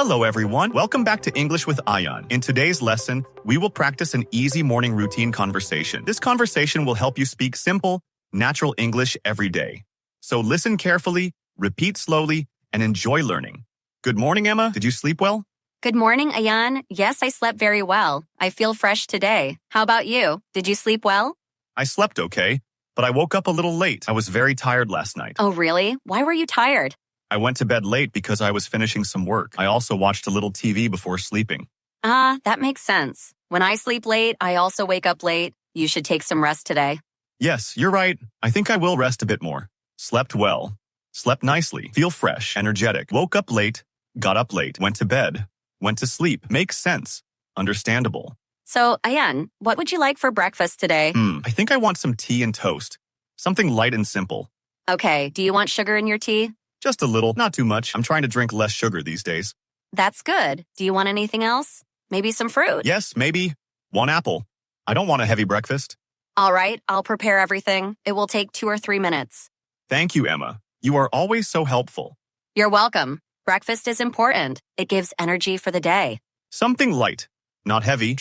Hello everyone, welcome back to English with Ayan. In today's lesson, we will practice an easy morning routine conversation. This conversation will help you speak simple, natural English every day. So listen carefully, repeat slowly, and enjoy learning. Good morning, Emma. Did you sleep well? Good morning, Ayan. Yes, I slept very well. I feel fresh today. How about you? Did you sleep well? I slept okay, but I woke up a little late. I was very tired last night. Oh, really? Why were you tired? I went to bed late because I was finishing some work. I also watched a little TV before sleeping. That makes sense. When I sleep late, I also wake up late. You should take some rest today. Yes, you're right. I think I will rest a bit more. Slept well. Slept nicely. Feel fresh, energetic. Woke up late. Got up late. Went to bed. Went to sleep. Makes sense. Understandable. So, Ayan, what would you like for breakfast today? I think I want some tea and toast. Something light and simple. Okay, do you want sugar in your tea? Just a little, not too much. I'm trying to drink less sugar these days. That's good. Do you want anything else? Maybe some fruit? Yes, maybe. One apple. I don't want a heavy breakfast. All right, I'll prepare everything. It will take 2 or 3 minutes. Thank you, Emma. You are always so helpful. You're welcome. Breakfast is important. It gives energy for the day. Something light. Not heavy,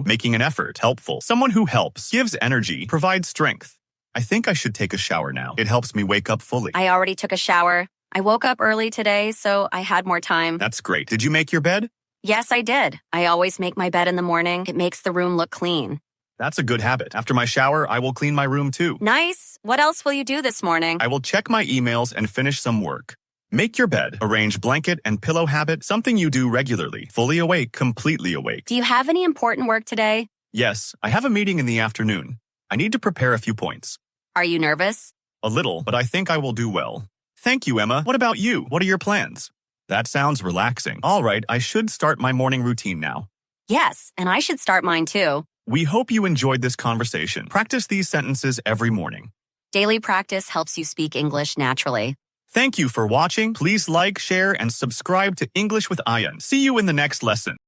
making an effort, helpful. Someone who helps, gives energy, provides strength. I think I should take a shower now. It helps me wake up fully. I already took a shower. I woke up early today, so I had more time. That's great. Did you make your bed? Yes, I did. I always make my bed in the morning. It makes the room look clean. That's a good habit. After my shower, I will clean my room too. Nice. What else will you do this morning? I will check my emails and finish some work. Make your bed, arrange blanket and pillow habit, something you do regularly. Fully awake, completely awake. Do you have any important work today? Yes, I have a meeting in the afternoon. I need to prepare a few points. Are you nervous? A little, but I think I will do well. Thank you, Emma. What about you? What are your plans? That sounds relaxing. All right, I should start my morning routine now. Yes, and I should start mine too. We hope you enjoyed this conversation. Practice these sentences every morning. Daily practice helps you speak English naturally. Thank you for watching. Please like, share, and subscribe to English with Ayan. See you in the next lesson.